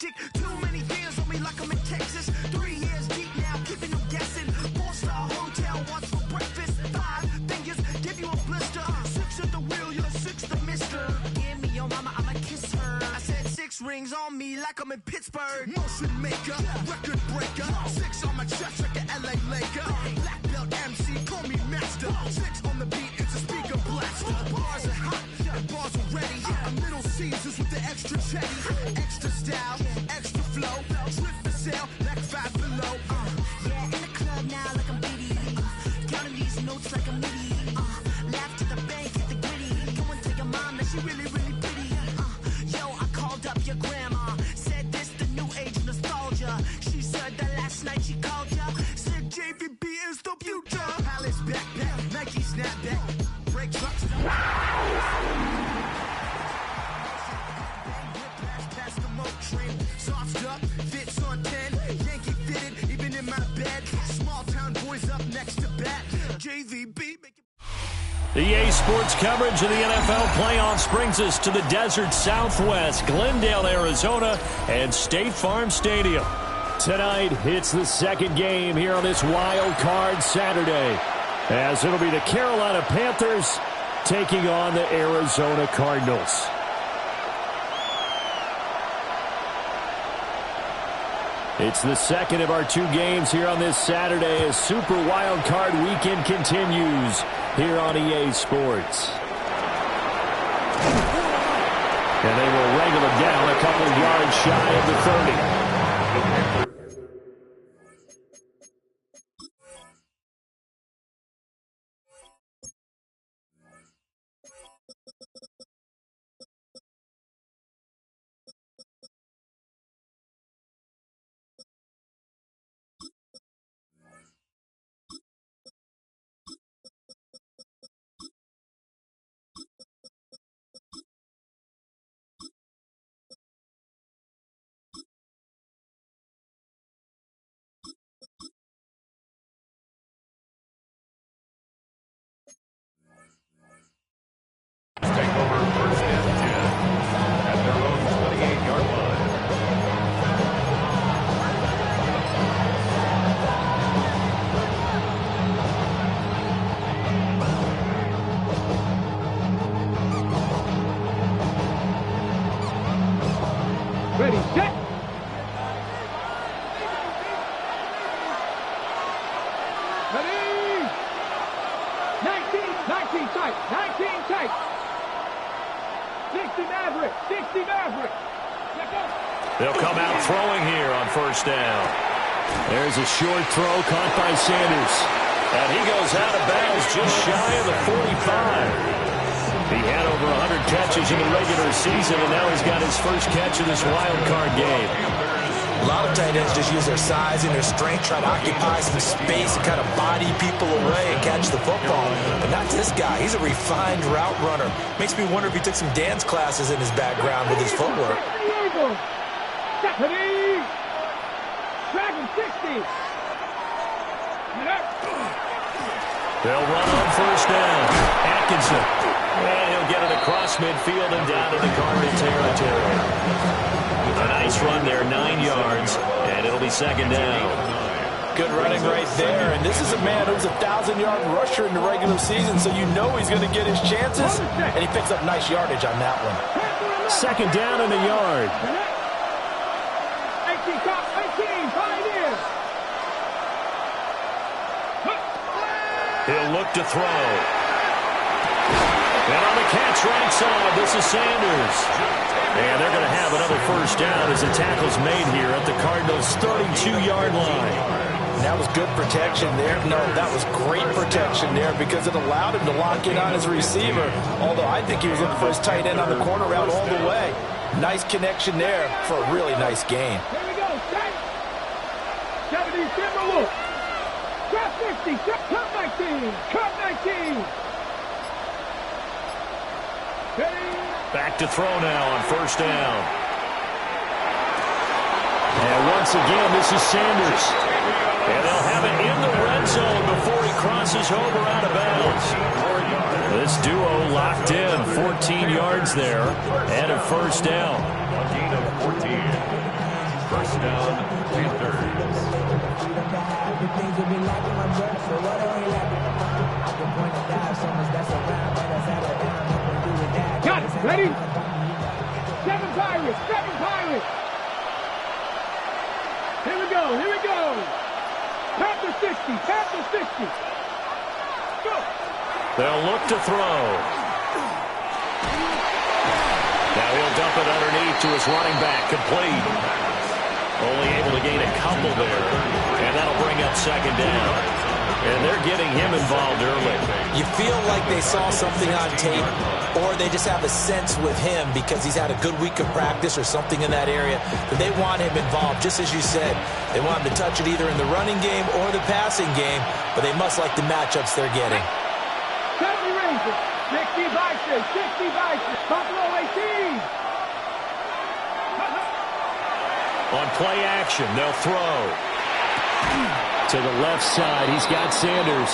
hectic. Too many years on me like I'm in Texas. 3 years deep now, keeping them guessing. 4-star hotel, what's for breakfast? 5 fingers, give you a blister. 6 at the wheel, you're 6 the mister. Give me your mama, I'ma kiss her. I said 6 rings on me like I'm in Pittsburgh. Motion maker, record breaker. 6 on my chest like an LA Laker. Black belt MC, call me master. 6 on the beat, it's a speaker blaster. Bars are hot, and bars are ready. I'm Little Caesars with the extra chetty. Extra style, extra flow. Trip for sale, like 5 below. Yeah, in the club now like I'm Diddy. Counting these notes like a MIDI. Laugh to the bank, hit the gritty. Go and tell your mom that she really, really pretty. Yo, I called up your grandma. Said this the new age nostalgia. She said that last night she called ya. Said JVB is the future. Palace backpack, Nike snapback. Break trucks. Soft up, fits on 10. Yankee fitted, even in my bed. Small town boys up next to bat. JVB make it. The EA Sports coverage of the NFL playoffs brings us to the desert Southwest, Glendale, Arizona, and State Farm Stadium. Tonight, it's the second game here on this wild card Saturday, as it'll be the Carolina Panthers taking on the Arizona Cardinals. It's the second of our 2 games here on this Saturday as Super Wild Card Weekend continues here on EA Sports. And they will wrangle it down a couple yards shy of the 30. Take over first and 10 at their own 28-yard line. Ready, set. Ready. 19 tight, 19 tight. 60 Maverick, 60 Maverick. They'll come out throwing here on first down. There's a short throw caught by Sanders. And he goes out of bounds just shy of the 45. He had over 100 catches in the regular season, and now he's got his first catch of this wild card game. A lot of tight ends just use their size and their strength, try to occupy some space and kind of body people away and catch the football. But not this guy. He's a refined route runner. Makes me wonder if he took some dance classes in his background with his footwork. Ready. Dragon 60. They'll run on first down. Atkinson. And he'll get it across midfield and down into Cardinal territory. A nice run there, 9 yards, and it'll be second down. Good running right there, and this is a man who's a 1,000-yard rusher in the regular season, so you know he's going to get his chances, and he picks up nice yardage on that one. Second down and a yard. 18, pioneer. He'll look to throw. And on the catch right side, this is Sanders. And they're going to have another first down as the tackle's made here at the Cardinals' 32-yard line. That was good protection there. No, that was great protection there because it allowed him to lock in on his receiver, although I think he was looking for his tight end on the corner route all the way. Nice connection there for a really nice gain. Here we go, set. 70, Timberwolf. Cut 50, cut 19, cut 19. Back to throw now on first down. And once again, this is Sanders. And they'll have it in the red zone before he crosses over out of bounds. This duo locked in, 14 yards there, and a first down. 14 of 14. First down, Panthers. Got it. Ready? Seven Pirates. Seven Pirates. Here we go. Here we go. Panther 60. Panther 60. Go. They'll look to throw. Now he'll dump it underneath to his running back. Complete. Only able to gain a couple there. And that'll bring up second down. And they're getting him involved early. You feel like they saw something on tape, or they just have a sense with him because he's had a good week of practice or something in that area that they want him involved, just as you said. They want him to touch it either in the running game or the passing game, but they must like the matchups they're getting. 70 Rangers, 60 Vikings, 60 Vikings, Buffalo 18. On play action, they'll throw. To the left side, he's got Sanders.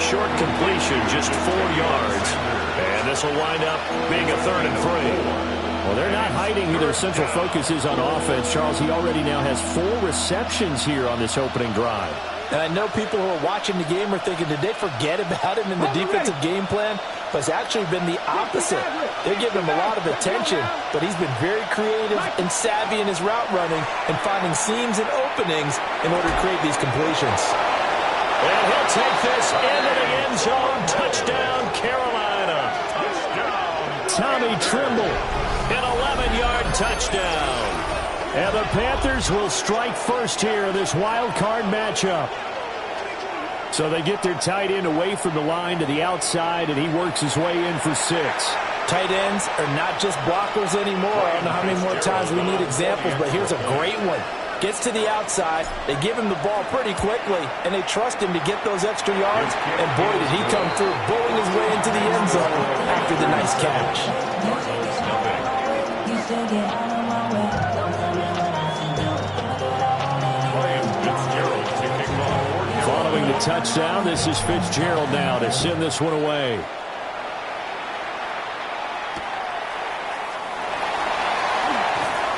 Short completion, just 4 yards. And this will wind up being a 3rd and 3. Well, they're not hiding who their central focus is on offense. Charles, he already now has 4 receptions here on this opening drive. And I know people who are watching the game are thinking, did they forget about him in the defensive game plan? But it's actually been the opposite. They're giving him a lot of attention, but he's been very creative and savvy in his route running and finding seams and openings in order to create these completions. And he'll take this into the end zone. Touchdown, Carolina. Tommy Tremble, an 11-yard touchdown. And the Panthers will strike first here in this wild card matchup. So they get their tight end away from the line to the outside, and he works his way in for 6. Tight ends are not just blockers anymore. I don't know how many more times we need examples, but here's a great one. Gets to the outside, they give him the ball pretty quickly, and they trust him to get those extra yards, and boy, did he come through, bowling his way into the end zone after the nice catch. Following the touchdown, this is Fitzgerald now to send this one away.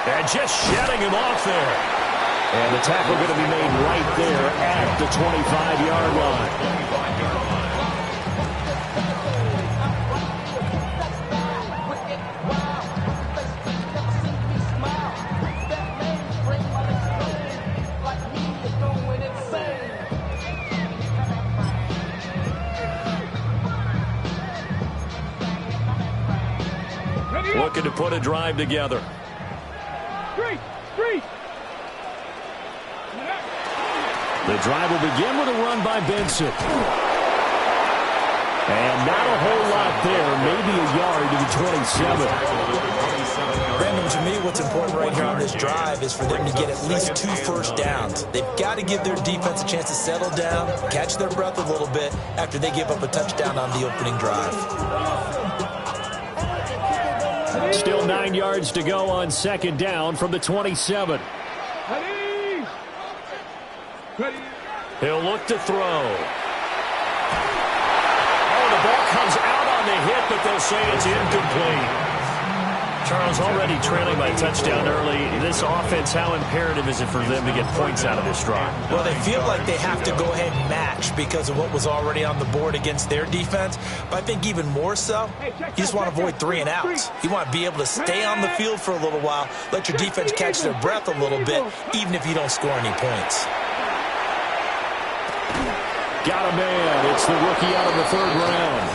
And just shutting him off there. And the tackle going to be made right there at the 25-yard line. Looking to put a drive together. The drive will begin with a run by Benson. And not a whole lot there, maybe a yard to the 27. Brandon, to me, what's important right here on this drive is for them to get at least 2 first downs. They've got to give their defense a chance to settle down, catch their breath a little bit after they give up a touchdown on the opening drive. Still 9 yards to go on second down from the 27. He'll look to throw. Oh, the ball comes out on the hit, but they'll say it's incomplete. Charles, already trailing by touchdown early. This offense, how imperative is it for them to get points out of this drive? Well, they feel like they have to go ahead and match because of what was already on the board against their defense. But I think even more so, you just want to avoid 3 and outs. You want to be able to stay on the field for a little while, let your defense catch their breath a little bit, even if you don't score any points. Got a man. It's the rookie out of the 3rd round.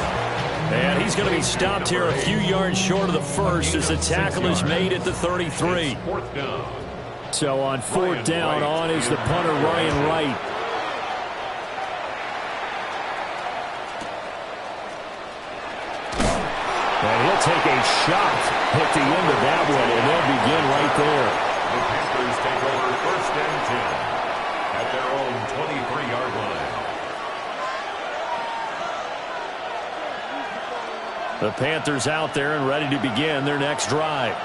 And he's going to be stopped here a few yards short of the first as the tackle is made at the 33. So on 4th down, on is the punter, Ryan Wright. And he'll take a shot at the end of that one, and they'll begin right there. The Panthers take over 1st and 10 at their own 23-yard line. The Panthers out there and ready to begin their next drive.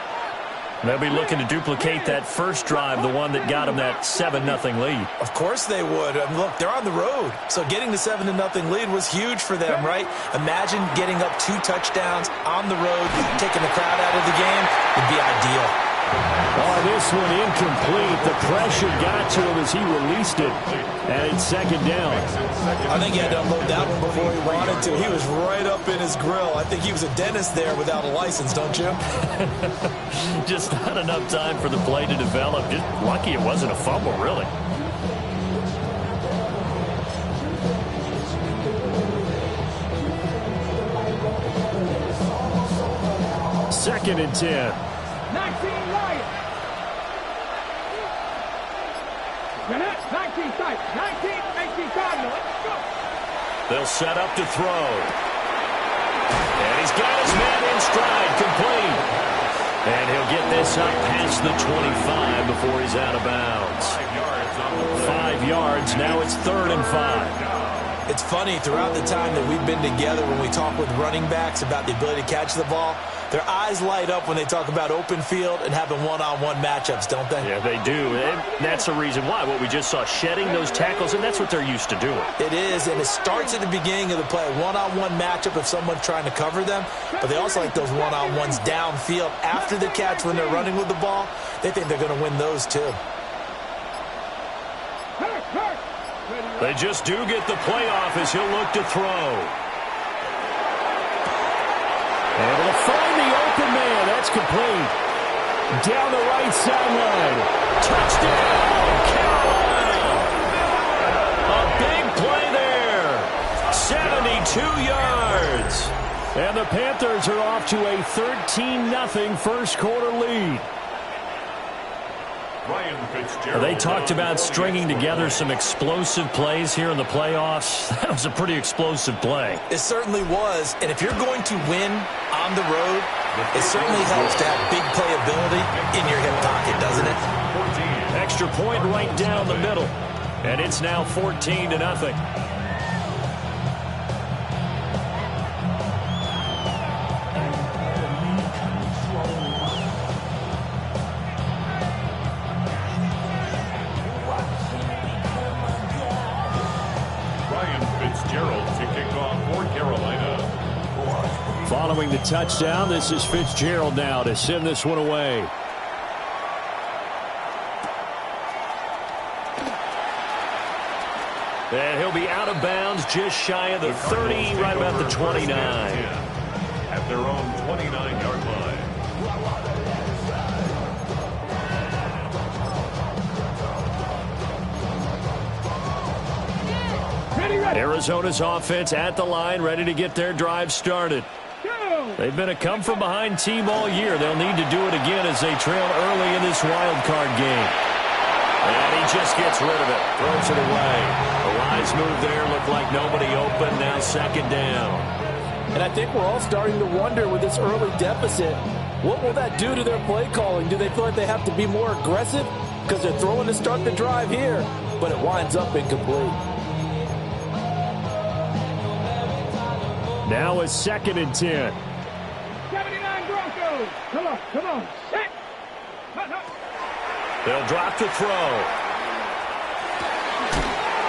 They'll be looking to duplicate that first drive, the one that got them that 7-0 lead. Of course they would. Look, they're on the road, so getting the 7-0 lead was huge for them, right? Imagine getting up 2 touchdowns on the road, taking the crowd out of the game would be ideal. Oh, this one incomplete. The pressure got to him as he released it. And it's second down. I think he had to unload that one before he wanted to. He was right up in his grill. I think he was a dentist there without a license, don't you? Just not enough time for the play to develop. Just lucky it wasn't a fumble, really. Second and 10. 19 Lions. 19 tight. 19 Cardinal. Let's go. They'll set up to throw. And he's got his man in stride, complete. And he'll get this up past the 25 before he's out of bounds. 5 yards. Now it's 3rd and 5. It's funny, throughout the time that we've been together, when we talk with running backs about the ability to catch the ball, their eyes light up when they talk about open field and having one-on-one matchups, don't they? Yeah, they do. And that's the reason why. What we just saw, shedding those tackles, and that's what they're used to doing. It is, and it starts at the beginning of the play. One-on-one matchup if someone's trying to cover them, but they also like those one-on-ones downfield after the catch when they're running with the ball. They think they're going to win those, too. They just do get the play off as he'll look to throw. Able to find the open man. That's complete. Down the right sideline. Touchdown, Carolina. A big play there. 72 yards. And the Panthers are off to a 13-0 first quarter lead. They talked about stringing together some explosive plays here in the playoffs. That was a pretty explosive play. It certainly was, and if you're going to win on the road, it certainly helps to have big playability in your hip pocket, doesn't it? Extra point right down the middle, and it's now 14-0. Following the touchdown, this is Fitzgerald now to send this one away. And he'll be out of bounds just shy of the 30, right about the 29. At their own 29-yard line. Arizona's offense at the line, ready to get their drive started. They've been a come-from-behind team all year. They'll need to do it again as they trail early in this wild card game. And he just gets rid of it, throws it away. A wise move there, looked like nobody open, now second down. And I think we're all starting to wonder with this early deficit, what will that do to their play calling? Do they feel like they have to be more aggressive? Because they're throwing to start the drive here, but it winds up incomplete. Now a 2nd and 10. 79 Broncos. Come on. Set. They'll drop the throw.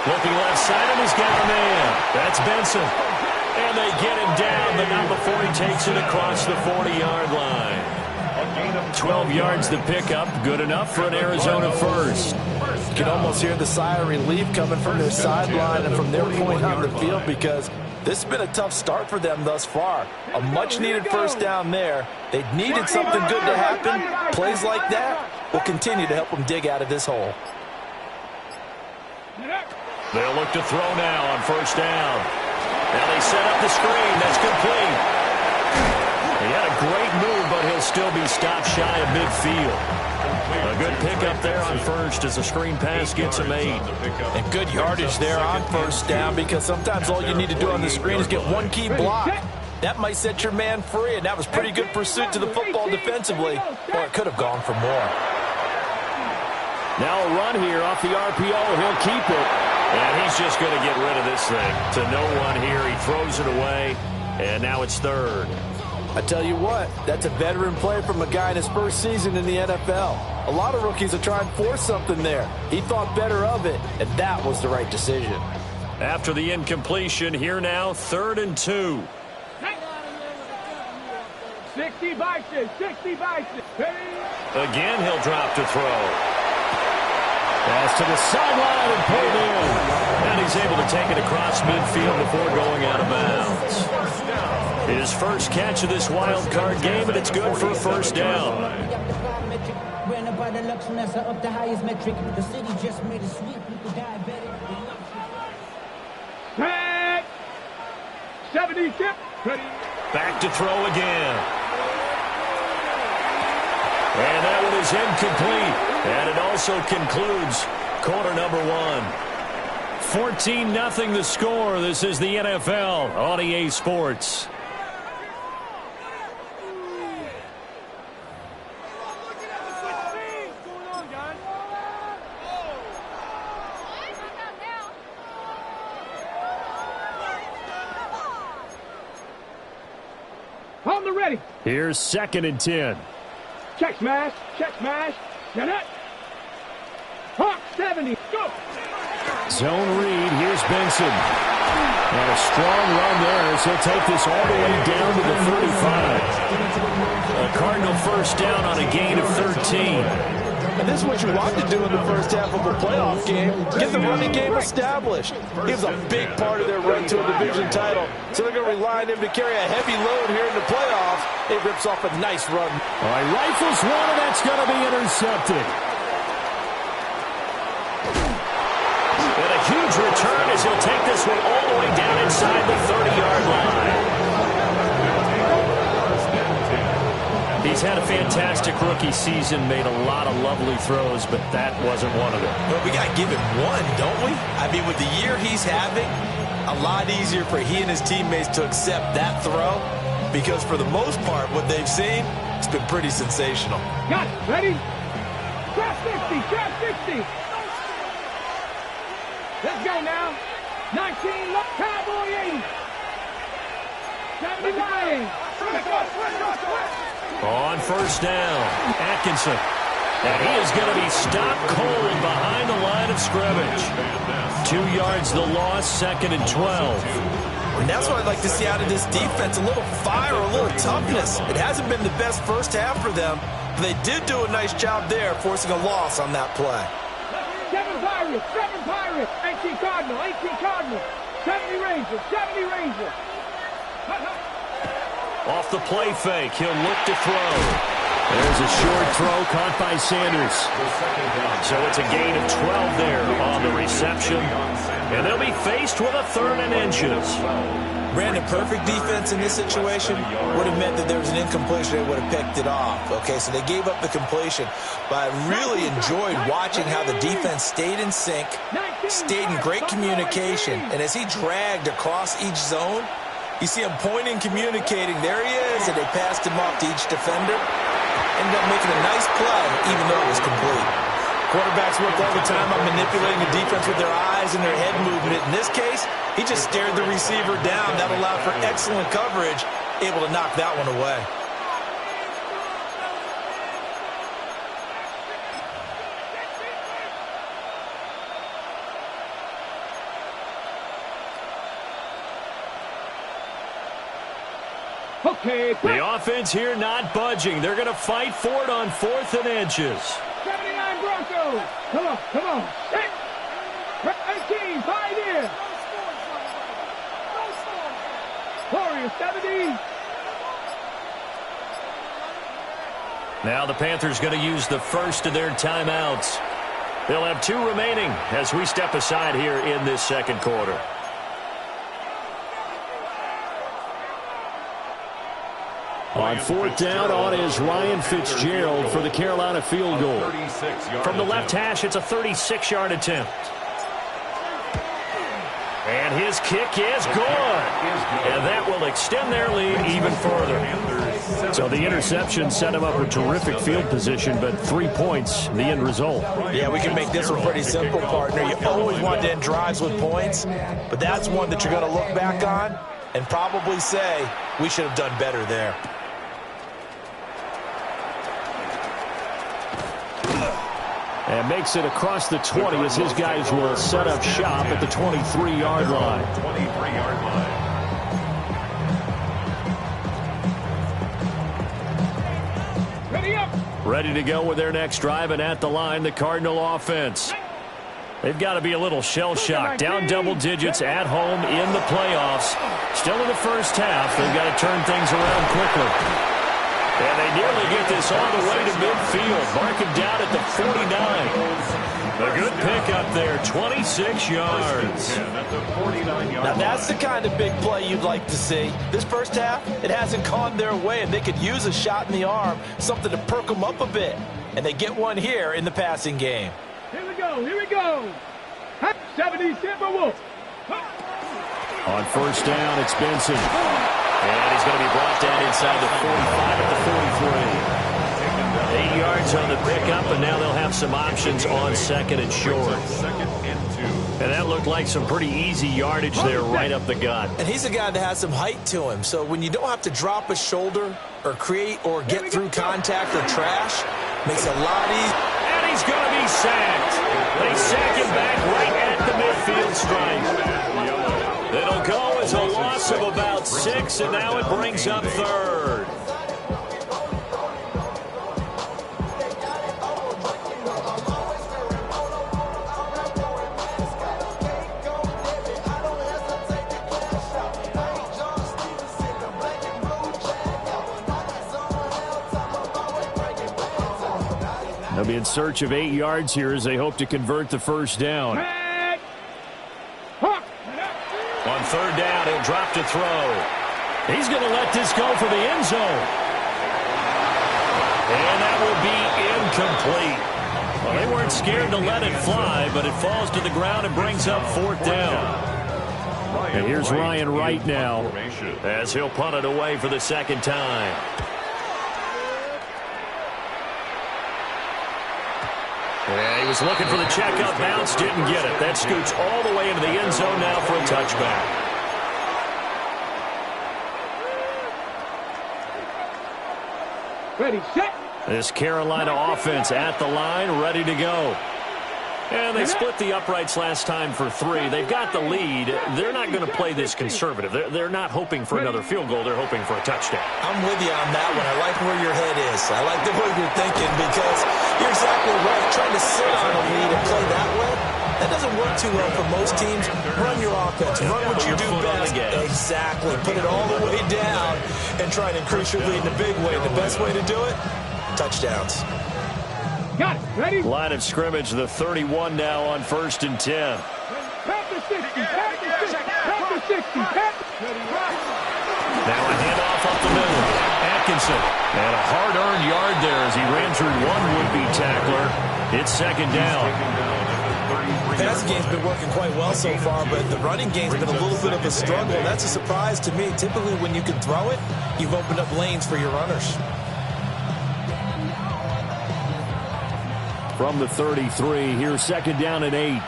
Looking left side, and he's got a man. That's Benson. And they get him down, but not before he takes it across the 40-yard line. 12 yards to pick up. Good enough for an Arizona first. You can almost hear the sigh of relief coming from their sideline and from their point on the field, because this has been a tough start for them thus far. A much-needed first down there. They needed something good to happen. Plays like that will continue to help them dig out of this hole. They'll look to throw now on first down. Now they set up the screen. That's complete. He had a great move, but he'll still be stopped shy of midfield. A good pickup there on first as the screen pass gets him 8. And good yardage there on first down, because sometimes all you need to do on the screen is get one key block. That might set your man free, and that was pretty good pursuit to the football defensively, or it could have gone for more. Now a run here off the RPO. He'll keep it. And he's just going to get rid of this thing. To no one here. He throws it away. And now it's 3rd. I tell you what, that's a veteran play from a guy in his first season in the NFL. A lot of rookies are trying to force something there. He thought better of it, and that was the right decision. After the incompletion, here now, 3rd and 2. 60 by 6, 60 by 6. Again, he'll drop to throw. Pass to the sideline and pulled in. And he's able to take it across midfield before going out of bounds. His first catch of this wild card game, and it's good for a first down. Back. 70 tip. Back to throw again. And that one is incomplete. And it also concludes quarter number one. 14-0 the score. This is the NFL on EA Sports. On the ready. Here's 2nd and 10. Check smash. Check smash. Get it. Hawk 70. Go. Zone read. Here's Benson. And a strong run there as he'll take this all the way down to the 35. A Cardinal first down on a gain of 13. And this is what you want to do in the first half of a playoff game. Get the running game established. He was a big part of their run to a division title. So they're going to rely on him to carry a heavy load here in the playoffs. It rips off a nice run. All right, rifles one, and that's going to be intercepted. And a huge return as he'll take this one all the way down inside the 30-yard line. He's had a fantastic rookie season, made a lot of lovely throws, but that wasn't one of them. But we got to give him one, don't we? I mean, with the year he's having, a lot easier for he and his teammates to accept that throw because for the most part, what they've seen, it's been pretty sensational. Got it. Ready? Drop 60. Drop 60. Let's go now. 19 left. Cowboy 80. 70 Lions. On first down, Atkinson. And he is going to be stopped cold behind the line of scrimmage. 2 yards the loss, 2nd and 12. And that's what I'd like to see out of this defense, a little fire, a little toughness. It hasn't been the best first half for them, but they did do a nice job there, forcing a loss on that play. 7 Pirates, 18 Cardinal, 18 Cardinal, 70 Rangers, 70 Rangers. Off the play fake, he'll look to throw. There's a short throw caught by Sanders. So it's a gain of 12 there on the reception. And they'll be faced with a 3rd and inches. Brandon, perfect defense in this situation would have meant that there was an incompletion. They would have picked it off. Okay, so they gave up the completion. But I really enjoyed watching how the defense stayed in sync, stayed in great communication. And as he dragged across each zone, you see him pointing, communicating. There he is, and they passed him off to each defender. Ended up making a nice play, even though it was complete. Quarterbacks work all the time on manipulating the defense with their eyes and their head movement. In this case, he just stared the receiver down. That allowed for excellent coverage, able to knock that one away. Okay, the offense here not budging. They're going to fight for it on 4th and inches. 79 Broncos. Come on, come on. 18, Pioneer. Warriors, 70. Now the Panthers going to use the first of their timeouts. They'll have 2 remaining as we step aside here in this second quarter. On 4th down, on is Ryan Fitzgerald for the Carolina field goal. From the left hash, it's a 36-yard attempt. And his kick is good. And that will extend their lead even further. So the interception set him up with terrific field position, but 3 points, the end result. Yeah, we can make this one pretty simple, partner. You always want to end drives with points, but that's one that you're going to look back on and probably say, we should have done better there. And makes it across the 20 as his guys will set up shop at the 23-yard line. 23-yard line. Ready to go with their next drive, and at the line, the Cardinal offense. They've got to be a little shell-shocked. Down double digits at home in the playoffs. Still in the first half. They've got to turn things around quickly. And they nearly get this all the way to midfield. Mark him down at the 49. A good pickup there, 26 yards. Now that's the kind of big play you'd like to see. This first half, it hasn't gone their way, and they could use a shot in the arm, something to perk them up a bit. And they get one here in the passing game. Here we go, here we go. 70 Timberwolves. On first down, it's Benson. And he's going to be brought down inside the 45 at the 43. 8 yards on the pickup, and now they'll have some options on second and short. And that looked like some pretty easy yardage there right up the gut. And he's a guy that has some height to him, so when you don't have to drop a shoulder or create or get through contact or trash, makes it a lot easier. And he's going to be sacked. They sack him back right at the midfield stripe. It'll go as a loss of about 6, and now it brings up third. They'll be in search of 8 yards here as they hope to convert the first down. On third down, he'll drop to throw. He's going to let this go for the end zone. And that will be incomplete. Well, they weren't scared to let it fly, but it falls to the ground and brings up fourth down. And here's Ryan Wright now as he'll punt it away for the second time. Yeah, he was looking for the checkup bounce, didn't get it. That scoots all the way into the end zone now for a touchback. Ready, set. This Carolina offense at the line, ready to go. And they split the uprights last time for 3. They've got the lead. They're not going to play this conservative. They're not hoping for another field goal. They're hoping for a touchdown. I'm with you on that one. I like where your head is. I like the way you're thinking because you're exactly right. Trying to sit on a lead and play that way, that doesn't work too well for most teams. Run your offense. Run what you do best. Exactly. Put it all the way down and try and increase your lead in a big way. The best way to do it, touchdowns. Got it. Ready? Line of scrimmage, the 31 now on 1st and 10. Pass the 60. Pass the 60. Pass the 60. Now a handoff up the middle. Atkinson. And a hard-earned yard there as he ran through one would-be tackler. It's second down. The passing game's been working quite well so far, but the running game's been a little bit of a struggle. That's a surprise to me. Typically, when you can throw it, you've opened up lanes for your runners. From the 33, here's second down and 8.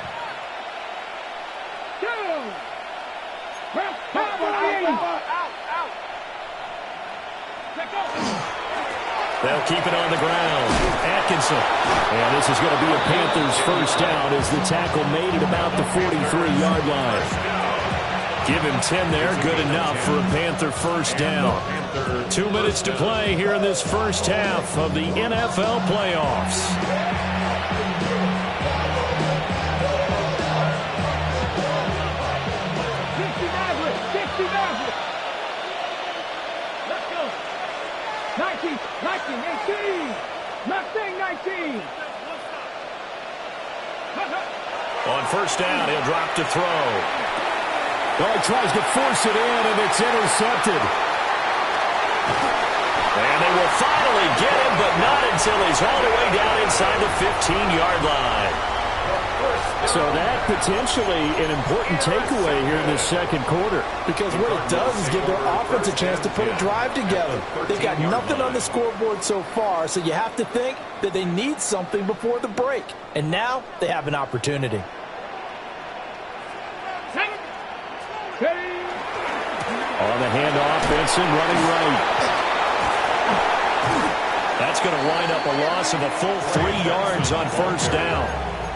They'll keep it on the ground. Atkinson. And this is going to be a Panthers first down as the tackle made it about the 43-yard line. Give him 10 there. Good enough for a Panther first down. 2 minutes to play here in this first half of the NFL playoffs. On first down, he'll drop to throw. Well, he tries to force it in, and it's intercepted. And they will finally get him, but not until he's all the way down inside the 15-yard line. So that potentially an important takeaway here in the second quarter. Because what it does is give their offense a chance to put a drive together. They've got nothing on the scoreboard so far, so you have to think that they need something before the break. And now they have an opportunity. On the handoff, Benson running right. That's going to wind up a loss of a full 3 yards on first down.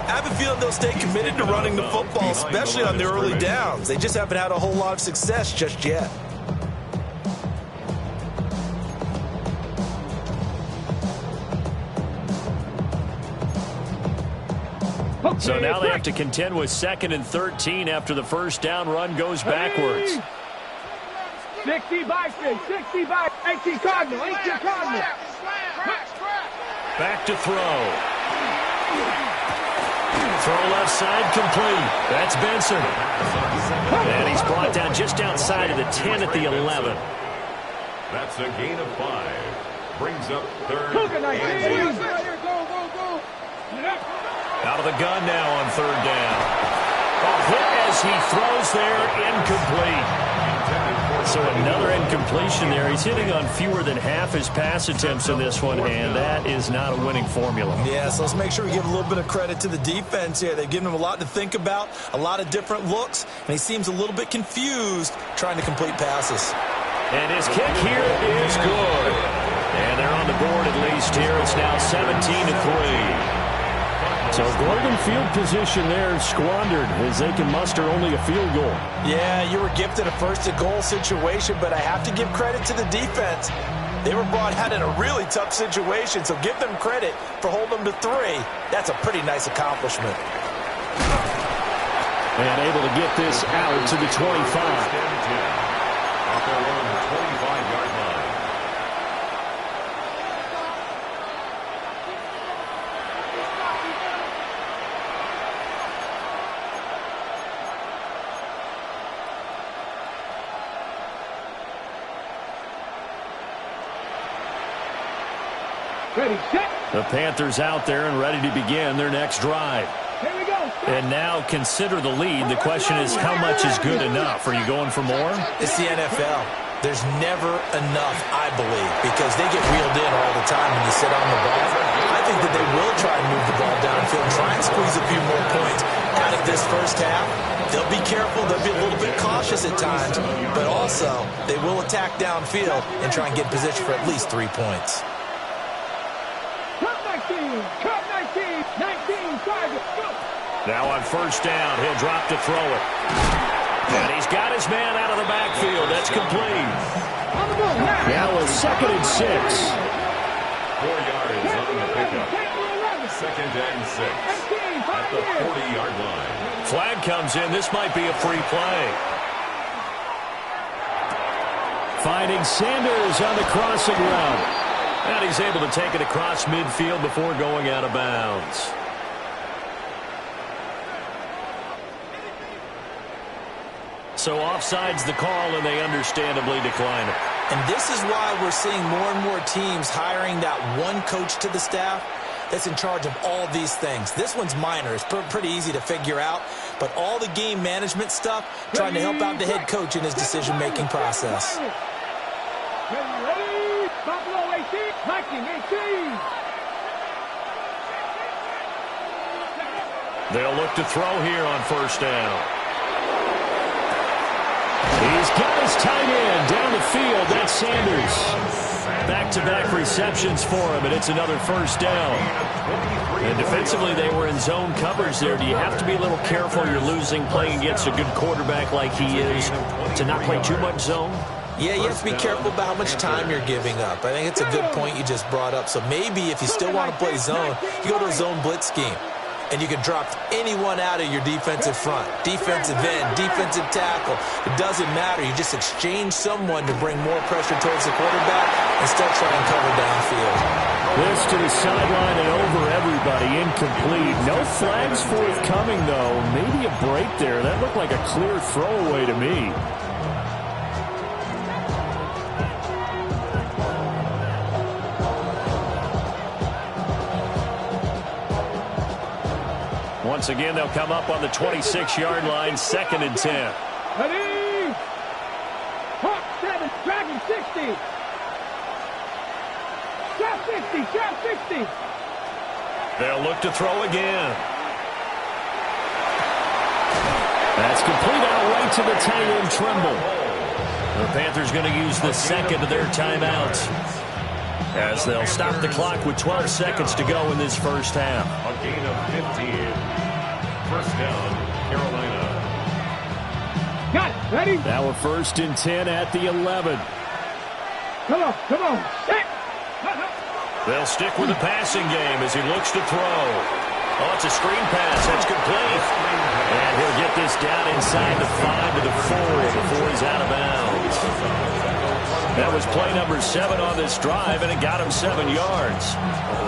I have a feeling they'll stay committed to running the football, especially on the early downs. They just haven't had a whole lot of success just yet. So now they have to contend with 2nd and 13 after the first down run goes backwards. 60 by 60 by 18 Cardinal, 18 Cardinal. Back to throw. Throw left side complete. That's Benson. And he's brought down just outside of the 10 at the 11. That's a gain of 5. Brings up 3rd and 8. Out of the gun now on 3rd down. A hit as he throws there, incomplete. So another incompletion there. He's hitting on fewer than half his pass attempts in this one, and that is not a winning formula. Yeah, so let's make sure we give a little bit of credit to the defense here. They've given him a lot to think about, a lot of different looks, and he seems a little bit confused trying to complete passes. And his kick here is good. And they're on the board at least here. It's now 17-3. So golden field position there squandered as they can muster only a field goal. Yeah, you were gifted a first-and-goal situation, but I have to give credit to the defense. They were brought out in a really tough situation, so give them credit for holding them to 3. That's a pretty nice accomplishment. And able to get this out to the 25. Off their own 25-yard line. Ready, set. The Panthers out there and ready to begin their next drive. Here we go. And now consider the lead. The question is, how much is good enough? Are you going for more? It's the NFL. There's never enough, I believe, because they get reeled in all the time when you sit on the ball. I think that they will try and move the ball downfield, try and squeeze a few more points out of this first half. They'll be careful. They'll be a little bit cautious at times, but also they will attack downfield and try and get in position for at least 3 points. Cut 19, 19, target, go. Now on first down, he'll drop to throw it. And he's got his man out of the backfield. That's complete. Now a 2nd and 6. 4 yards on the pickup. 2nd and 6 at the 40-yard line. Flag comes in. This might be a free play. Finding Sanders on the crossing route. And he's able to take it across midfield before going out of bounds. So offside's the call, and they understandably decline it. And this is why we're seeing more and more teams hiring that one coach to the staff that's in charge of all these things. This one's minor. It's pretty easy to figure out. But all the game management stuff, trying to help out the head coach in his decision-making process. Ready, Buffalo 18, Viking 18. They'll look to throw here on first down. He's got his tight end down the field. That's Sanders. Back-to-back receptions for him, and it's another first down. And defensively, they were in zone coverage there. Do you have to be a little careful? You're losing, playing against a good quarterback like he is, to not play too much zone? Yeah, you have to be careful about how much time you're giving up. I think it's a good point you just brought up. So maybe if you still want to play zone, you go to a zone blitz scheme. And you can drop anyone out of your defensive front. Defensive end, defensive tackle. It doesn't matter. You just exchange someone to bring more pressure towards the quarterback and still try and cover downfield. This to the sideline and over everybody. Incomplete. No flags forthcoming, though. Maybe a break there. That looked like a clear throwaway to me. Once again, they'll come up on the 26-yard line, 2nd and 10. Ready? Hawk 7, Dragon 60. Shot 60, shot 60. They'll look to throw again. That's complete out right to the tight end, Trimble. The Panthers going to use the second of their timeouts, as they'll stop the clock with 12 seconds to go in this first half. A gain of 15. First down, Carolina. Got it. Ready? Now a 1st and 10 at the 11. Come on, come on. Set. They'll stick with the passing game as he looks to throw. Oh, it's a screen pass. That's complete. And he'll get this down inside the 5 to the 4 before he's out of bounds. That was play number 7 on this drive, and it got him 7 yards.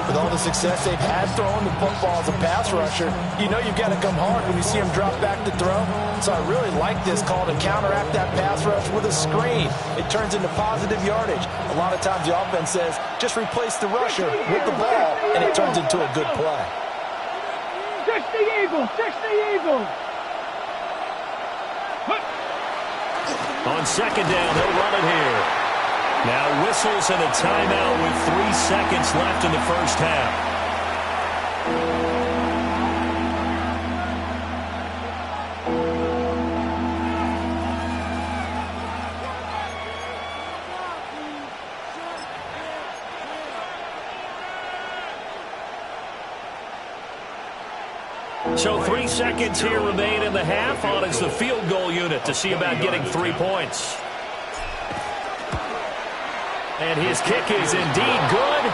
With all the success they've had throwing the football as a pass rusher, you know you've got to come hard when you see him drop back to throw. So I really like this call to counteract that pass rush with a screen. It turns into positive yardage. A lot of times the offense says, just replace the rusher with the ball, and it turns into a good play. Touch the Eagles! Touch the Eagles! On second down, they'll run it here. Now whistles and a timeout with 3 seconds left in the first half. So 3 seconds here remain in the half. On is the field goal unit to see about getting 3 points. And his kick is indeed good,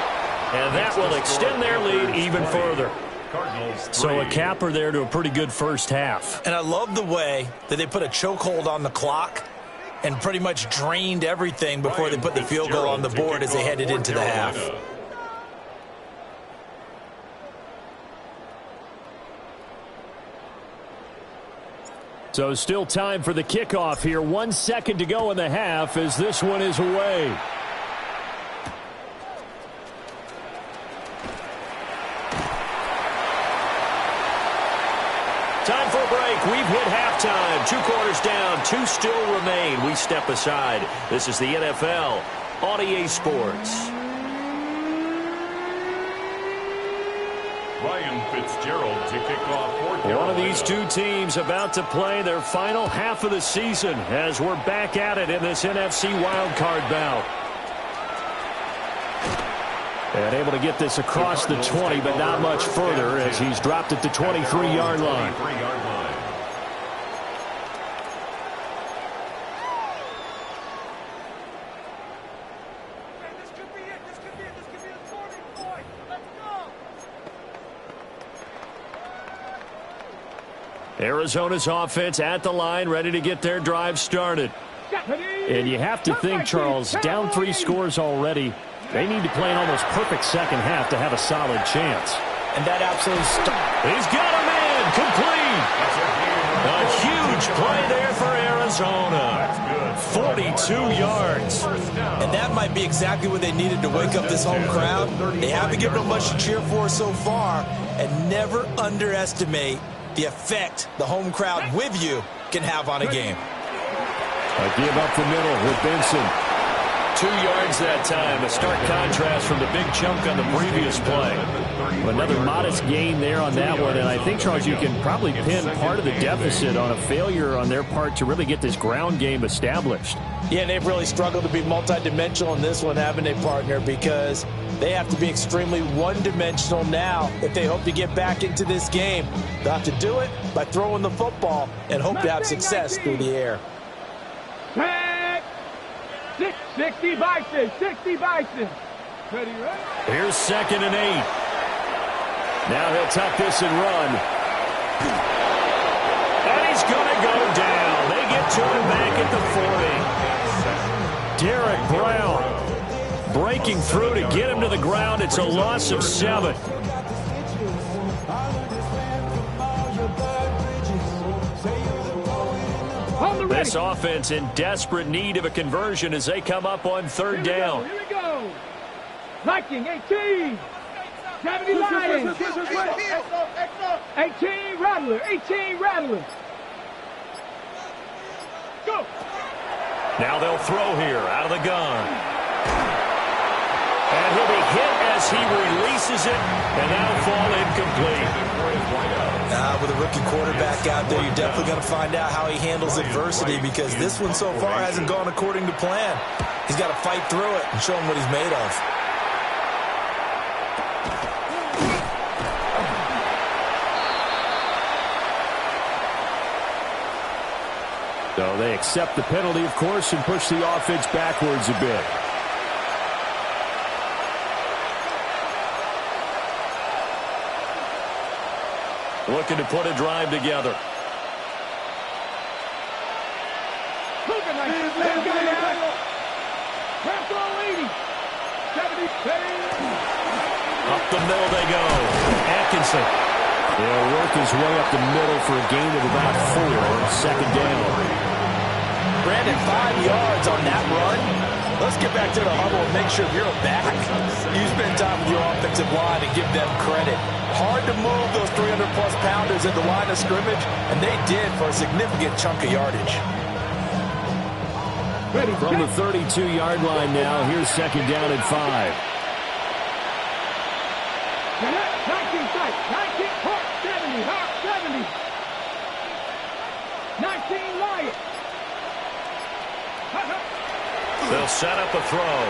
and that will extend their lead even further. So a capper there to a pretty good first half. And I love the way that they put a chokehold on the clock and pretty much drained everything before they put the field goal on the board as they headed into the half. So still time for the kickoff here. 1 second to go in the half as this one is away. Time for a break. We've hit halftime. 2 quarters down. 2 still remain. We step aside. This is the NFL on EA Sports. Ryan Fitzgerald to kick off for Carolina. One of these 2 teams about to play their final half of the season as we're back at it in this NFC wildcard bout. And able to get this across the 20, but not much further as he's dropped it to 23-yard line. Arizona's offense at the line, ready to get their drive started. And you have to think, Charles, down 3 scores already. They need to play an almost perfect second half to have a solid chance. And that absolutely He's got him in, complete. A huge play there for Arizona. 42 yards. And that might be exactly what they needed to wake up this home crowd. They haven't given them much to cheer for so far, and never underestimate the effect the home crowd with you can have on a game. A give up the middle with Benson. 2 yards that time. A stark contrast from the big chunk on the previous play. Another modest gain there on that one. And I think, Charles, you can probably pin part of the deficit on a failure on their part to really get this ground game established. Yeah, and they've really struggled to be multidimensional in this one, haven't they, partner? Because they have to be extremely one-dimensional now if they hope to get back into this game. They'll have to do it by throwing the football and hope to have success through the air. 60 Bison, 60 Bison. Ready, right? Here's 2nd and 8. Now he'll tuck this and run. And he's going to go down. They get to him back at the 40. Derek Brown breaking through to get him to the ground. It's a loss of 7. This offense in desperate need of a conversion as they come up on 3rd down. Here we go. Viking 18. 70 Lions. 18 Rattler. 18 Rattler. Go. Now they'll throw here out of the gun. And he'll be hit as he releases it, and that'll fall incomplete. With a rookie quarterback out there, you're definitely going to find out how he handles adversity, because this one so far hasn't gone according to plan. He's got to fight through it and show him what he's made of. So they accept the penalty, of course, and push the offense backwards a bit. looking to put a drive together. Up the middle they go. Atkinson. He'll work his way up the middle for a gain of about 4. Second down. Brandon, 5 yards on that run. Let's get back to the huddle and make sure you're back. You spend time with your offensive line and give them credit. Hard to move those 300-plus pounders at the line of scrimmage, and they did for a significant chunk of yardage. From the 32-yard line now, here's second down and 5. 19 Lions. They'll set up a throw.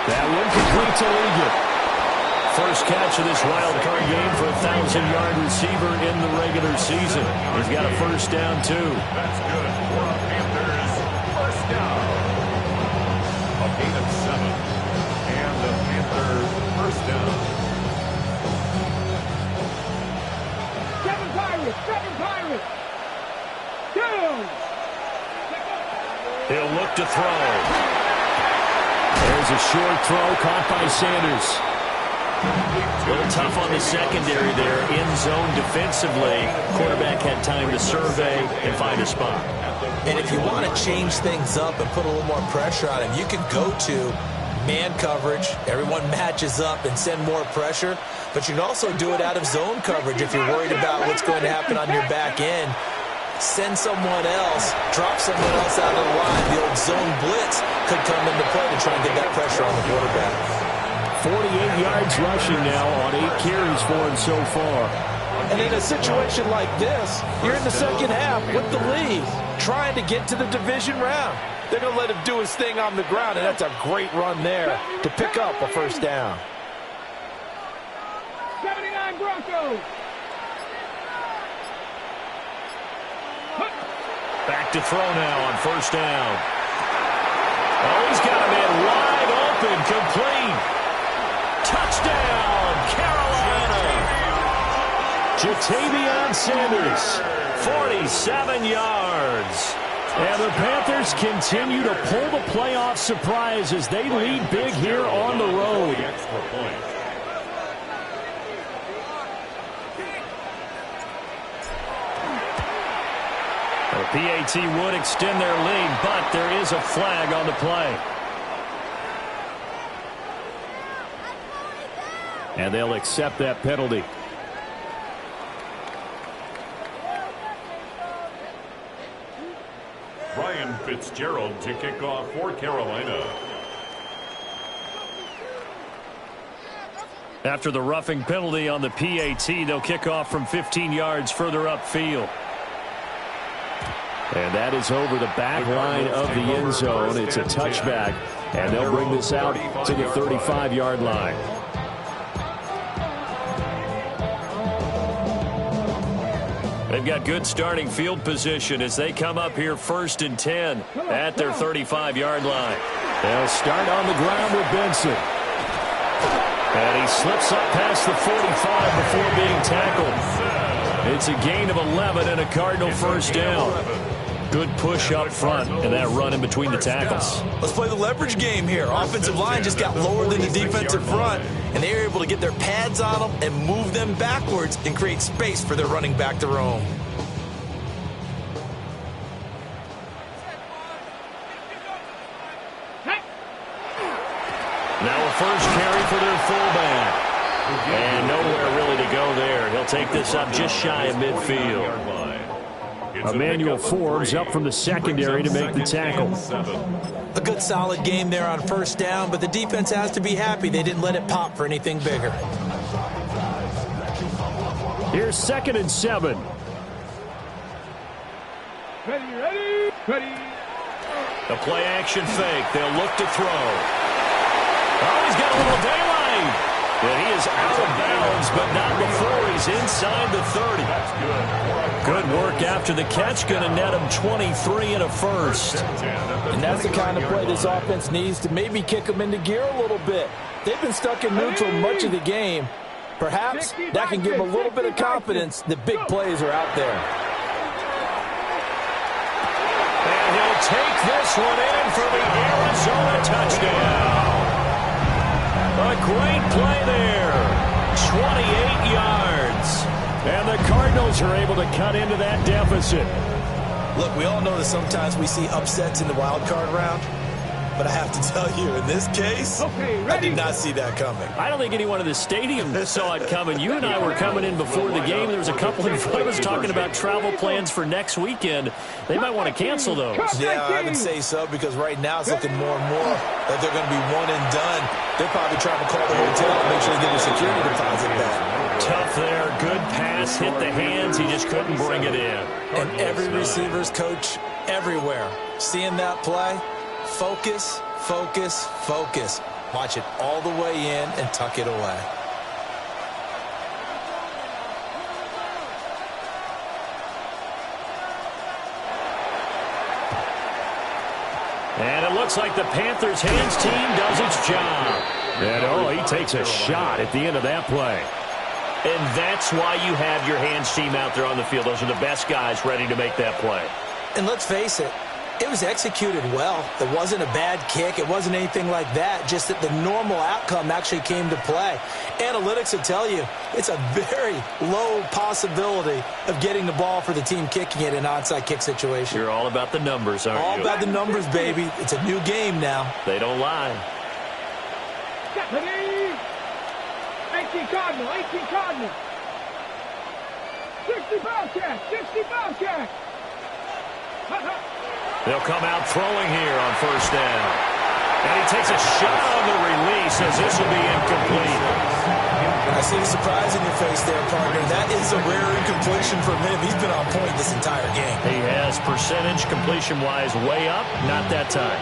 That one complete to Ligon. First catch of this wild card game for a 1,000-yard receiver in the regular season. He's got a first down, too. That's good for the Panthers. First down. A gain of 7. And the Panthers first down. 7 Pirates. 7 Pirates. Down. He'll look to throw. There's a short throw caught by Sanders. A little tough on the secondary there. In zone defensively. Quarterback had time to survey and find a spot. And if you want to change things up and put a little more pressure on him, you can go to man coverage. Everyone matches up and send more pressure. But you can also do it out of zone coverage if you're worried about what's going to happen on your back end. Send someone else, drop someone else out of the line. The old zone blitz could come into play to try and get that pressure on the quarterback. 48 yards rushing now on 8 carries for him so far. And in a situation like this, you're in the second half with the lead, trying to get to the division round. They're going to let him do his thing on the ground, and that's a great run there to pick up a first down. 79 Broncos. Back to throw now on first down. Oh, he's got a man wide open, complete. Touchdown, Carolina. Ja'Tavion Sanders, 47 yards. And the Panthers continue to pull the playoff surprise as they lead big here on the road. Extra point. The PAT would extend their lead, but there is a flag on the play. And they'll accept that penalty. Ryan Fitzgerald to kick off for Carolina. After the roughing penalty on the PAT, they'll kick off from 15 yards further upfield. And that is over the back line of the end zone. It's a touchback, and they'll bring this out to the 35-yard line. They've got good starting field position as they come up here 1st and 10 at their 35-yard line. They'll start on the ground with Benson. And he slips up past the 45 before being tackled. It's a gain of 11 and a Cardinal first down. Good push up front and that run in between the tackles. Let's play the leverage game here. Offensive line just got lower than the defensive front, and they were able to get their pads on them and move them backwards and create space for their running back to roam. Now a first carry for their fullback. And nowhere really to go there. He'll take this up just shy of midfield. Emmanuel Forbes up from the secondary to make the tackle. A good solid game there on first down, but the defense has to be happy they didn't let it pop for anything bigger. Here's 2nd and 7. Ready. The play action fake. They'll look to throw. Oh, he's got a little daylight. And he is out of bounds, but not before he's inside the 30. Good work after the catch. Going to net him 23 and a first. And that's the kind of play this offense needs to maybe kick them into gear a little bit. They've been stuck in neutral much of the game. Perhaps that can give him a little bit of confidence that big plays are out there. And he'll take this one in for the Arizona touchdown. A great play there. 28 yards. And the Cardinals are able to cut into that deficit. Look, we all know that sometimes we see upsets in the wild card round. But I have to tell you, in this case, I did not see that coming. I don't think anyone in the stadium saw it coming. You and I were coming in before the game. There was a couple in front of us talking about travel plans for next weekend. They might want to cancel those. Yeah, I would say so, because right now it's looking more and more that they're going to be one and done. They're probably trying to call the hotel and make sure they get their security deposit back. Tough there. Good pass. Hit the hands. He just couldn't bring it in. And every receiver's coach everywhere seeing that play. Focus, focus, focus. Watch it all the way in and tuck it away. And it looks like the Panthers' hands team does its job. And, he takes a shot at the end of that play. And that's why you have your hands team out there on the field. Those are the best guys ready to make that play. And let's face it, it was executed well. It wasn't a bad kick. It wasn't anything like that. Just that the normal outcome actually came to play. Analytics will tell you it's a very low possibility of getting the ball for the team kicking it in an onside kick situation. You're all about the numbers, aren't you? All about the numbers, baby. It's a new game now. They don't lie. 18 Cardinal, 18 Cardinal. 60 Belichick, 60 Belichick. They'll come out throwing here on first down. And he takes a shot on the release as this will be incomplete. I see the surprise in your face there, partner. That is a rare incompletion from him. He's been on point this entire game. He has percentage completion-wise way up. Not that time.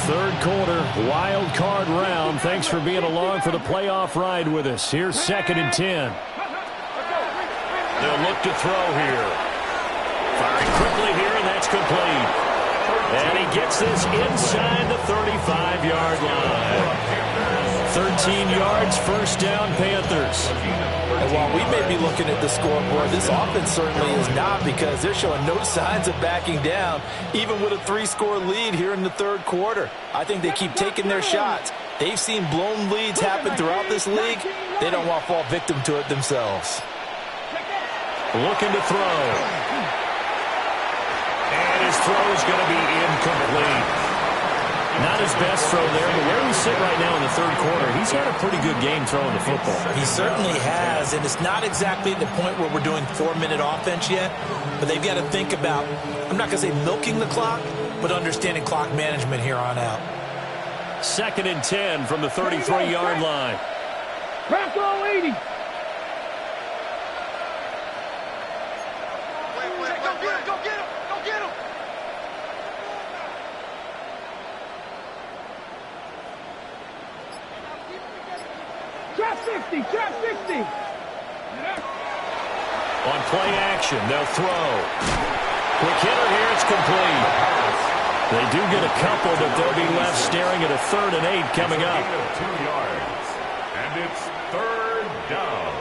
Third quarter, wild card round. Thanks for being along for the playoff ride with us. Here's 2nd and 10. They'll look to throw here. Firing quickly here, and that's complete. And he gets this inside the 35-yard line. 13 yards, first down, Panthers. And while we may be looking at the scoreboard, this offense certainly is not, because they're showing no signs of backing down, even with a 3-score lead here in the third quarter. I think they keep taking their shots. They've seen blown leads happen throughout this league. They don't want to fall victim to it themselves. Looking to throw. And his throw is going to be incomplete. Not his best throw there, but where we sit right now in the third quarter, he's had a pretty good game throwing the football. He certainly has, and it's not exactly the point where we're doing 4-minute offense yet, but they've got to think about, I'm not going to say milking the clock, but understanding clock management here on out. 2nd and 10 from the 33-yard line. Bronco 80. Trap 60, trap 60. On play action, they'll throw. Quick hitter here, it's complete. They do get a couple, but they'll be left staring at a 3rd and 8 coming up. 2 yards. And it's 3rd down.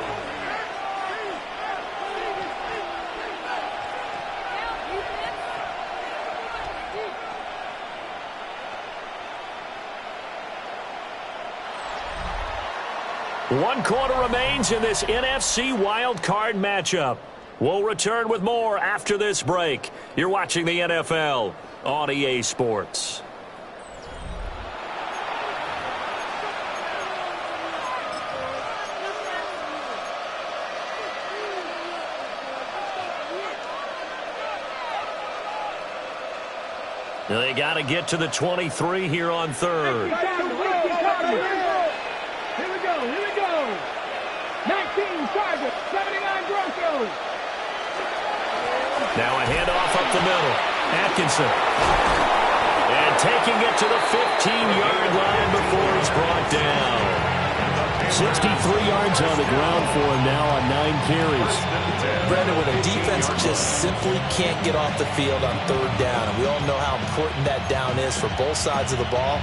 One quarter remains in this NFC wild card matchup. We'll return with more after this break. You're watching the NFL on EA Sports. They got to get to the 23 here on 3rd. Here we go, here we go. 19 Chargers, 79 Broncos. Now a handoff up the middle. Atkinson. And taking it to the 15-yard line before he's brought down. 63 yards on the ground for him now on 9 carries. Brandon, when a defense just simply can't get off the field on 3rd down, and we all know how important that down is for both sides of the ball,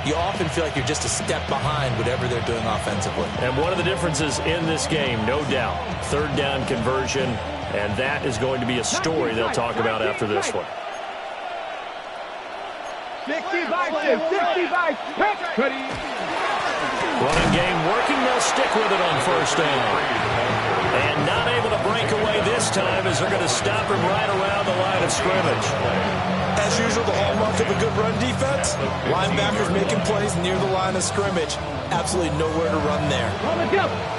you often feel like you're just a step behind whatever they're doing offensively. And one of the differences in this game, no doubt, third down conversion, and that is going to be a story they'll talk about after this one. 65, 65, Running game working, they'll stick with it on first down. And not able to break away this time as they're going to stop him right around the line of scrimmage. As usual, the hallmark of a good run defense, linebackers making plays near the line of scrimmage. Absolutely nowhere to run there.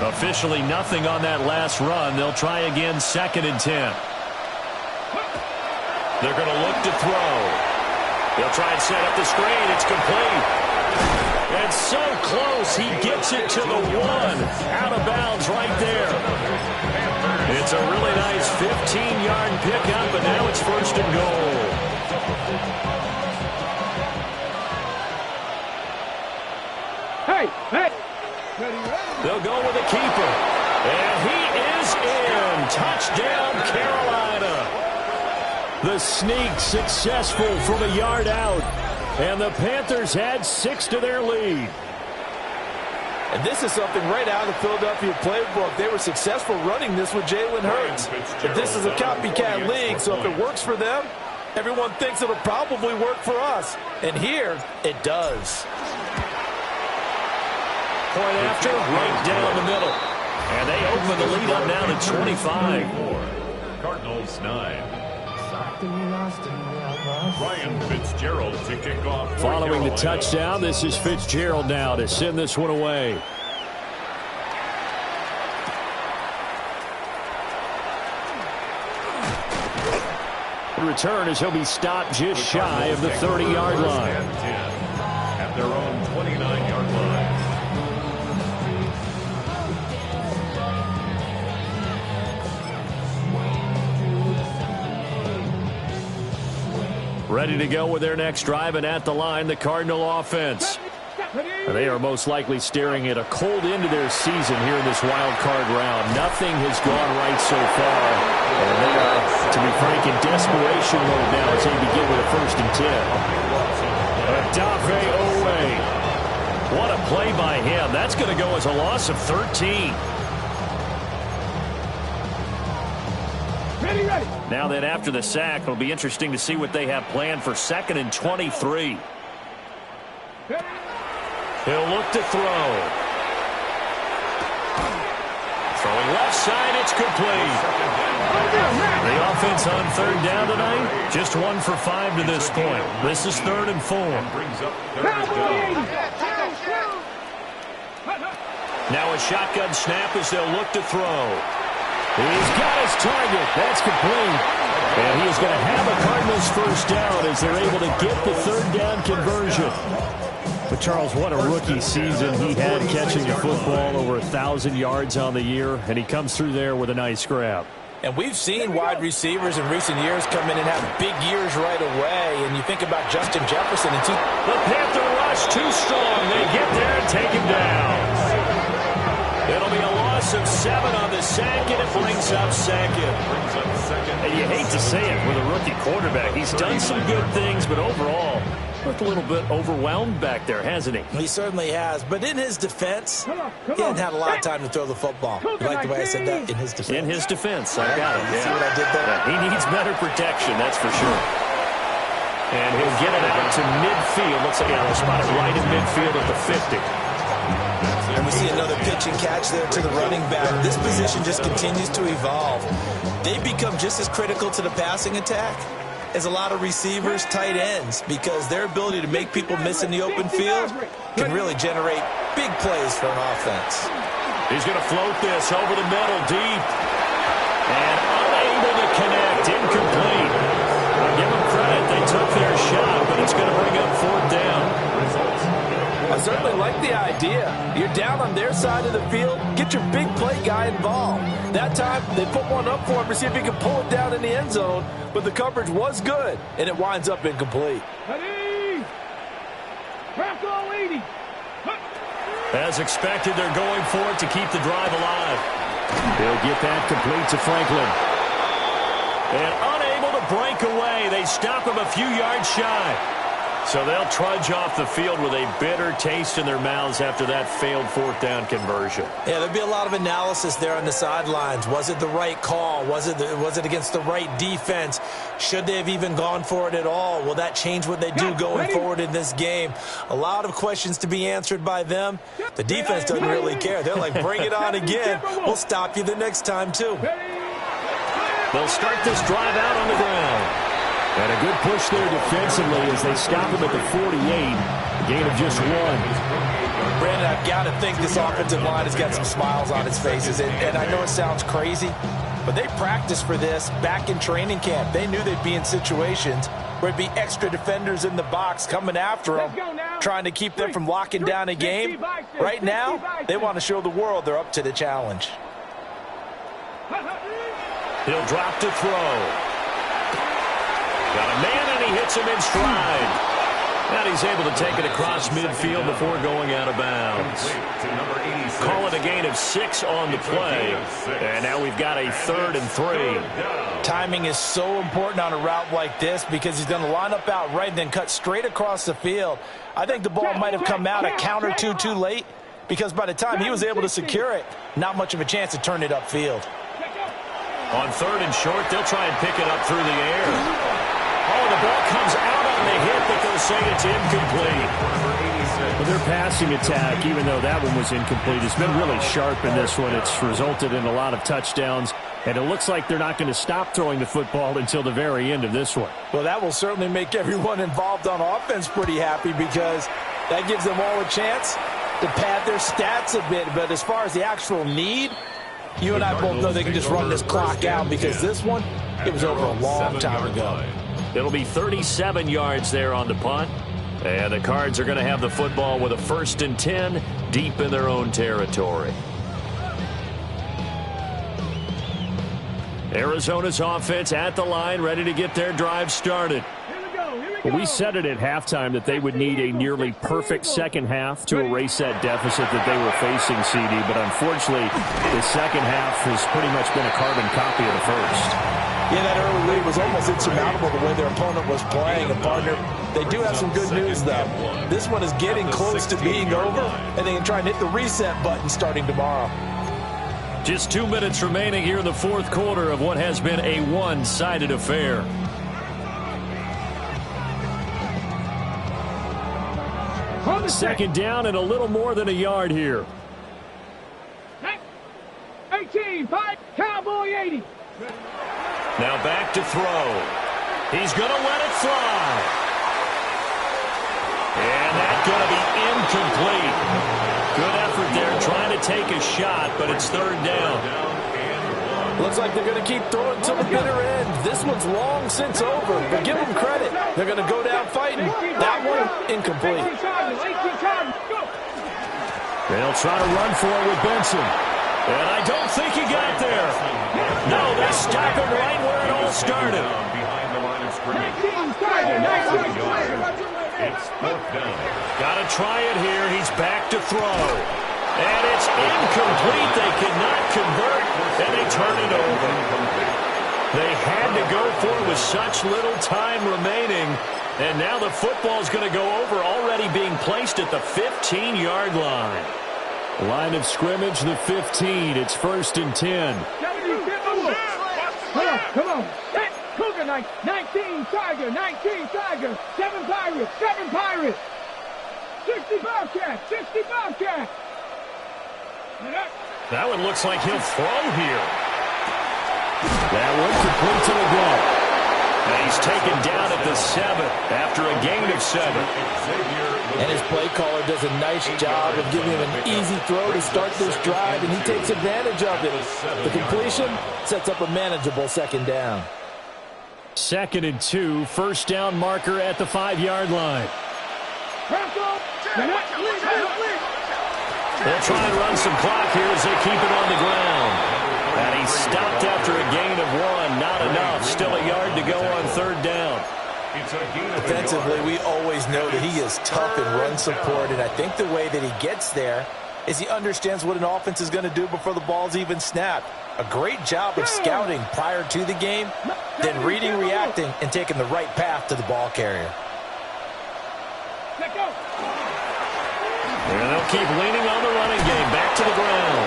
Officially nothing on that last run. They'll try again, 2nd and 10. They're going to look to throw. They'll try and set up the screen. It's complete. And so close. He gets it to the 1. Out of bounds right there. It's a really nice 15-yard pickup, and now it's 1st and goal. Hey, hey. They'll go with a keeper. And he is in. Touchdown, Carolina. The sneak successful from a yard out. And the Panthers had 6 to their lead. And this is something right out of the Philadelphia playbook. They were successful running this with Jalen Hurts. But this is a copycat league, so if it works for them, everyone thinks it'll probably work for us. And here, it does. Point after, right down the middle. And they open the lead up now to 25. Cardinals 9. Ryan Fitzgerald to kick off. Following the touchdown, this is Fitzgerald now to send this one away. The return as he'll be stopped just shy of the 30-yard line. At their own 29-yard line. Ready to go with their next drive, and at the line, the Cardinal offense. They are most likely staring at a cold end to their season here in this wild card round. Nothing has gone right so far. And they are, to be frank, in desperation mode now as they begin with a 1st and 10. Odafe Oweh. What a play by him. That's going to go as a loss of 13. Ready. Now then, after the sack, it'll be interesting to see what they have planned for 2nd and 23. He'll look to throw. Throwing left side, it's complete. The offense on 3rd down tonight, just 1 for 5 to this point. This is 3rd and 4. Brings up 3rd down. Now a shotgun snap as they'll look to throw. He's got his target. That's complete. And he is going to have a Cardinals 1st down as they're able to get the 3rd down conversion. But, Charles, what a rookie season he had catching the football, over 1,000 yards on the year, and he comes through there with a nice grab. And we've seen wide receivers in recent years come in and have big years right away. And you think about Justin Jefferson. The Panther rush too strong. They get there and take him down. It'll be a loss of 7 on the sack, and it brings up 2nd. And you hate to say it with a rookie quarterback. He's done some good things, but overall, looked a little bit overwhelmed back there, hasn't he? He certainly has. But in his defense, he hasn't had a lot of time to throw the football. You like the way I said that? In his defense. In his defense, I got it. You see what I did there? Yeah, he needs better protection, that's for sure. And he'll get it out to midfield. Looks like they'll spot it right in midfield at the 50. And we see another pitch and catch there to the running back. This position just continues to evolve. They become just as critical to the passing attack as a lot of receivers, tight ends, because their ability to make people miss in the open field can really generate big plays for an offense. He's going to float this over the middle deep. And unable to connect. Incomplete. I'll give them credit. They took their shot, but it's going to bring up 4th down. I certainly like the idea. You're down on their side of the field. Get your big play guy involved. That time, they put one up for him to see if he can pull it down in the end zone. But the coverage was good, and it winds up incomplete. Ready. Crack all 80. As expected, they're going for it to keep the drive alive. They'll get that complete to Franklin. And unable to break away. They stop him a few yards shy. So they'll trudge off the field with a bitter taste in their mouths after that failed fourth down conversion. Yeah, there'll be a lot of analysis there on the sidelines. Was it the right call? Was it against the right defense? Should they have even gone for it at all? Will that change what they do going forward in this game? A lot of questions to be answered by them. The defense doesn't really care. They're like, bring it on again. We'll stop you the next time, too. They'll start this drive out on the ground. And a good push there defensively as they stop him at the 48. A gain of just 1. Brandon, I've got to think this offensive line has got some smiles on its faces. And I know it sounds crazy, but they practiced for this back in training camp. They knew they'd be in situations where it'd be extra defenders in the box coming after them, trying to keep them from locking down a game. Right now, they want to show the world they're up to the challenge. He'll drop to throw. Got a man, and he hits him in stride. And he's able to take it across midfield before going out of bounds. Call it a gain of 6 on the play. And now we've got a 3rd and 3. Timing is so important on a route like this because he's going to line up out right and then cut straight across the field. I think the ball might have come out a count or two too late because by the time he was able to secure it, not much of a chance to turn it upfield. On 3rd and short, they'll try and pick it up through the air. Oh, the ball comes out on the hit, but they'll say it's incomplete. Well, their passing attack, even though that one was incomplete, has been really sharp in this one. It's resulted in a lot of touchdowns, and it looks like they're not going to stop throwing the football until the very end of this one. Well, that will certainly make everyone involved on offense pretty happy because that gives them all a chance to pad their stats a bit. But as far as the actual need, you and I both know they can just run this clock out because this one, it was over a long time ago. It'll be 37 yards there on the punt. And the Cards are going to have the football with a 1st and 10 deep in their own territory. Arizona's offense at the line, ready to get their drive started. We said it at halftime that they would need a nearly perfect second half to erase that deficit that they were facing, CD. But unfortunately, the second half has pretty much been a carbon copy of the first. Yeah, that early lead was almost insurmountable the way their opponent was playing. And, partner, they do have some good news, though. This one is getting close to being over, and they can try and hit the reset button starting tomorrow. Just 2 minutes remaining here in the 4th quarter of what has been a one-sided affair. Second down and a little more than a yard here. 18, 5, Cowboy 80. Now back to throw. He's going to let it fly. And that's going to be incomplete. Good effort there trying to take a shot, but it's 3rd down. Looks like they're going to keep throwing to the bitter end. This one's long since over, but give them credit. They're going to go down fighting. That one, incomplete. They'll try to run for it with Benson. And I don't think he got there. No, they stop him right where it all started. Behind the line of scrimmage. It's 4th down. Got to try it here. He's back to throw. And it's incomplete. They cannot convert, and they turn it over. They had to go for it with such little time remaining, and now the football's going to go over, already being placed at the 15-yard line. Line of scrimmage, the 15. It's 1st and 10. Come on. Cougar 19, Tiger, 19, Tiger. 7 Pirates, 7 Pirates. 60 Bobcats, 60 Bobcats. That one looks like he'll throw here. That one complete to the gut. And he's taken down at the 7 after a gain of 7. And his play caller does a nice job of giving him an easy throw to start this drive, and he takes advantage of it. The completion sets up a manageable 2nd down. 2nd and 2, 1st down marker at the 5-yard line. They'll try and run some clock here as they keep it on the ground. And he stopped after a gain of 1. Not enough. Still a yard to go on 3rd down. Defensively, we always know that he is tough in run support, and I think the way that he gets there is he understands what an offense is going to do before the ball's even snapped. A great job of scouting prior to the game, then reading, reacting, and taking the right path to the ball carrier. Let go. And they'll keep leaning on the running game. Back to the ground.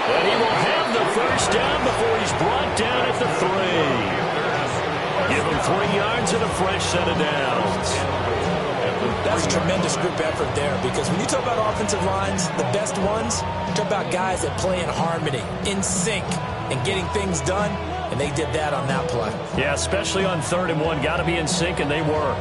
And he will have the first down before he's brought down at the 3. Give him 3 yards and a fresh set of downs. That's a tremendous group effort there, because when you talk about offensive lines, the best ones, talk about guys that play in harmony, in sync, and getting things done, and they did that on that play. Yeah, especially on 3rd and 1. Got to be in sync, and they were.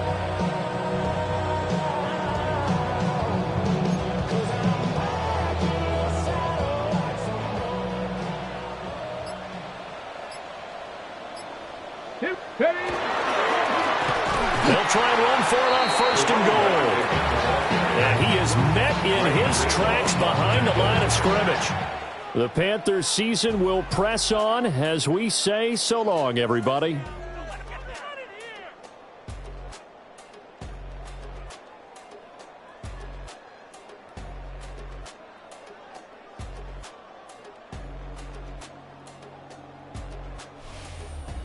They'll try and run for it on 1st and goal. And he is met in his tracks behind the line of scrimmage. The Panthers season will press on as we say so long, everybody.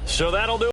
So that'll do it.